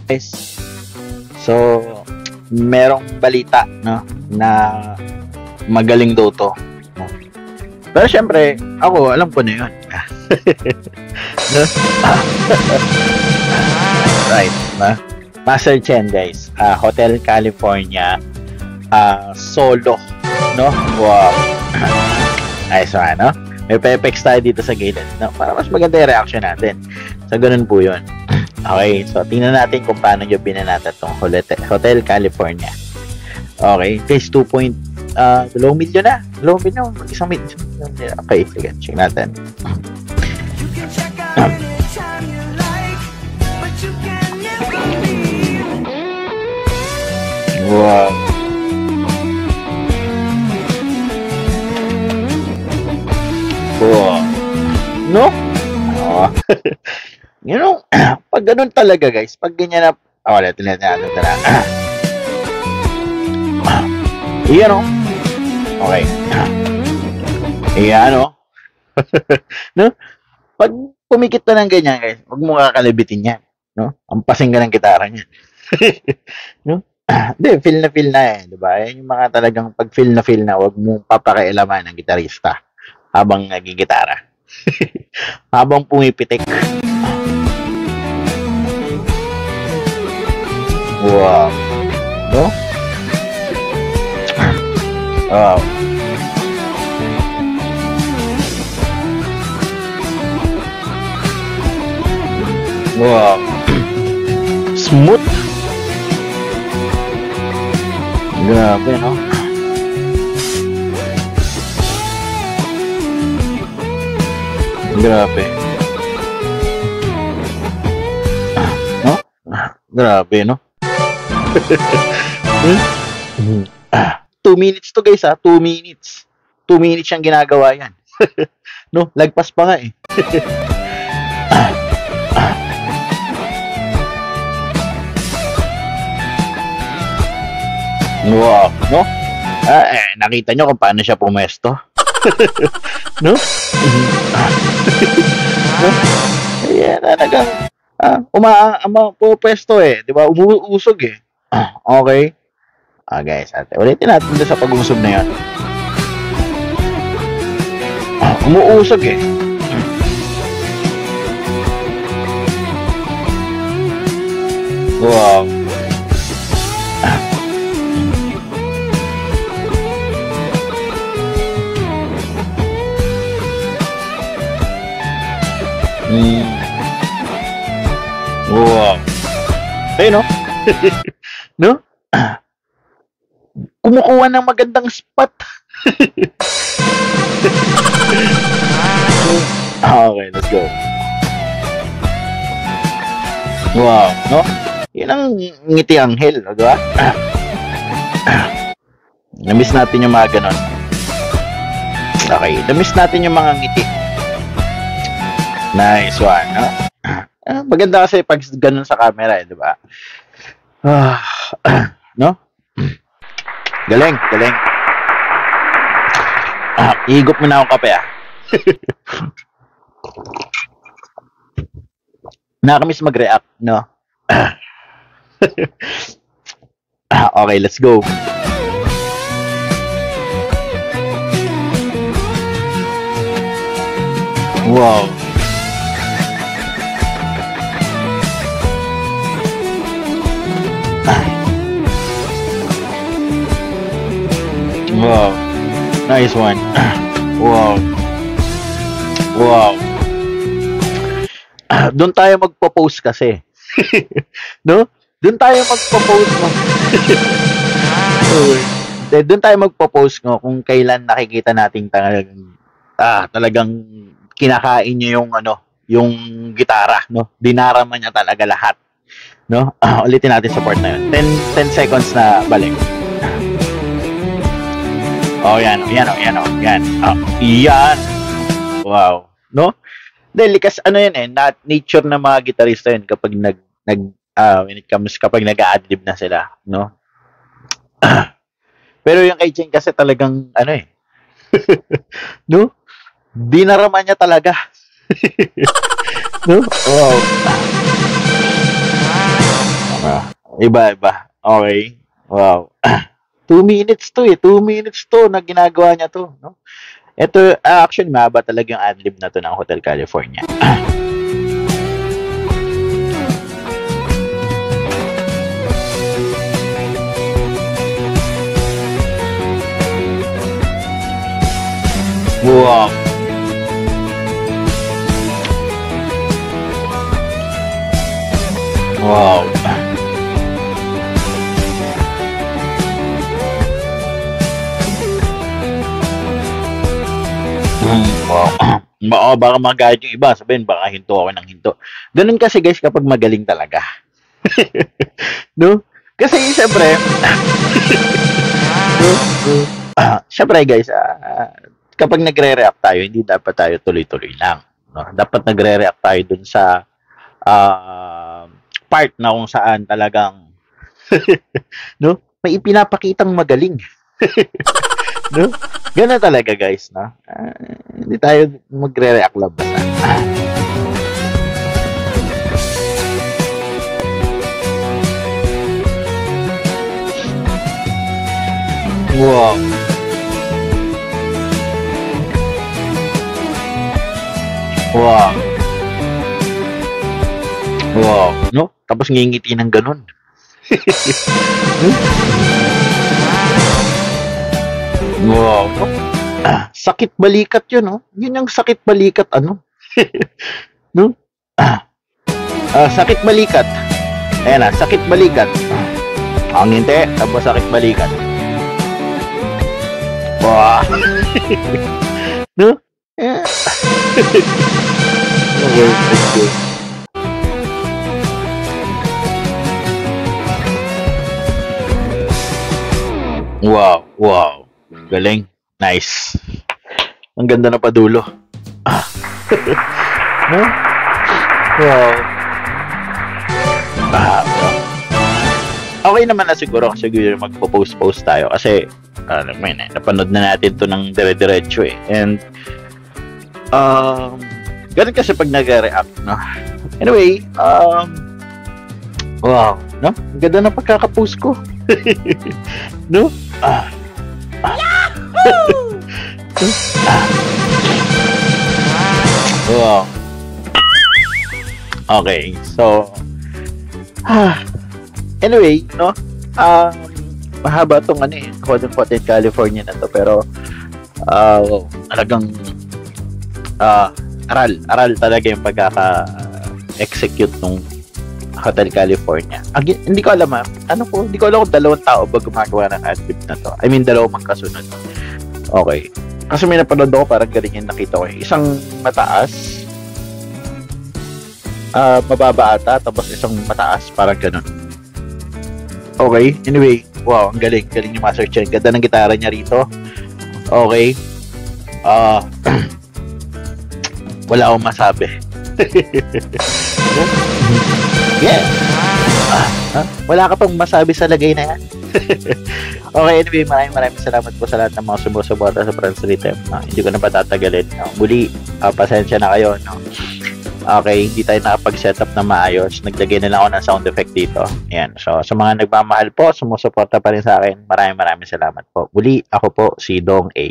Guys, so merong balita no na magaling daw to. No? Pero syempre, ako alam ko na 'yun. No? Right, no? Master Chen guys, Hotel California solo, no? Wow. Ayos na, no? May pepex tayo dito sa gilid, no? Para mas maganda yung reaction natin. So, ganun po yun. Okay, so tingnan natin kung paano nyo binanata itong Hotel California. Okay, guys, 2 million na. 2 million, isang million. Okay, sige, check natin. Wow. Wow. No? Oh. You know, pag ganun talaga guys, pag ganyan na, wala, tingnan natin. Iyan o. Okay. Iyan o. No? Pag pumikit na ng ganyan guys, huwag mo kakalibitin yan. No? Ampasin ka ng gitara niya. No? Hindi, feel na eh, di ba? Yan yung mga talagang pag feel na, huwag mong papakailaman ng gitarista habang nagigitara. Habang pumipitik. Wow. No? Wow. Wow. Smooth. Grabe, no? Grabe. No? Grabe, no? 2 minutes to guys, 2 minutes. 2 minutes siyang ginagawa yan. No? Lagpas pa nga eh. Wow, no? Nakita nyo kung paano siya pumesto. No? No? Ayan, talagang pumesto eh. Di ba? Umuusog eh. Okay? Guys, ulitin natin doon sa pag-usog na yan. Umuusog eh. Wow. Wow. Ayun, no? No? Kumukuha ng magandang spot. Okay, let's go. Wow, no? Yan ang ngiti anghel, di ba? Na-miss natin yung mga ganon. Okay, na-miss natin yung mga ngiti. Nice one, no? Maganda kasi pag ganun sa camera, di ba? No? Galing. Ihigop mo na akong kape, Nakakamiss mag-react, no? Okay, let's go. Wow. Wow. Nice one. Wow. Wow. Doon tayo magpo-post kasi. No? Doon tayo magpo-post mo. Doon tayo magpo-post mo kung kailan nakikita nating talagang kinakain niya yung gitara, no? Dinarama niya talaga lahat. No? Ulitin natin support na yun. 10 seconds na balik. Oh, yan. Yan. Wow. No? Dahil likas yan nature ng mga gitarista yun kapag when it comes kapag nag-a-adlib na sila, no? Pero yung kay Chen kasi talagang no? Dinarama niya talaga. No? Wow. Iba-iba. Okay. Wow. 2 minutes to eh. 2 minutes to na ginagawa niya to. No? Ito, actually, mahaba talaga yung adlib na to ng Hotel California. Wow. Wow. Wow. Baka magalit yung iba. Sabihin, baka hinto ako ng hinto. Ganun kasi guys kapag magaling talaga. No? Kasi syempre, syempre guys, kapag nagre-react tayo, hindi dapat tayo tuloy-tuloy lang. No? Dapat nagre-react tayo dun sa part na kung saan talagang no? May ipinapakitang magaling. No? Ganun talaga guys, no? Hindi tayo magre-react lang basta. Wow. Wow. Wow. No? Tapos ngingiti ng ganun. Wow. No? Sakit balikat yun, no? Yun yung sakit balikat, ano? No? Sakit balikat. Ayan na, sakit balikat. Ang hindi, tapos sakit balikat. Wow. No? Yeah. Okay, okay. Wow, wow. Galing. Nice. Ang ganda na padulo. No? Wow. Wow. Okay naman na siguro kasi magpo-post tayo kasi alam mo yun napanood na natin to ng dire-diretso eh. And ganun kasi pag nag-react, no? Anyway, wow, no? Ang ganda ng pagkakapost ko. No? Wow. Okay, so anyway, no? Mahaba tong ano eh, Hotel California na to pero talagang aral talaga yung pagkaka-execute nung Hotel California. Hindi ko alam hindi ko alam kung dalawang tao ba gumagawa ng adlib na to. I mean, dalawang magkasunod. Okay. Kasi may napanood ako, parang galing yung nakita ko. Isang mataas, mababa ata, tapos isang mataas, parang ganun. Okay. Anyway, wow, ang galing. Galing ni Master Chen. Ganda ng gitara niya rito. Okay. Wala akong masabi. Yeah. Wala ka pang masabi sa lagay na yan. Okay, anyway, maraming salamat po sa lahat ng mga sumusuporta sa Franz Rhythm. Hindi ko na patatagalin. Muli, pasensya na kayo. No? Okay, hindi tayo nakapag-setup na maayos. Naglagay na lang ako ng sound effect dito. Ayan. So, sa mga nagmamahal po, sumusuporta pa rin sa akin. Maraming salamat po. Muli, ako po, si Dong A.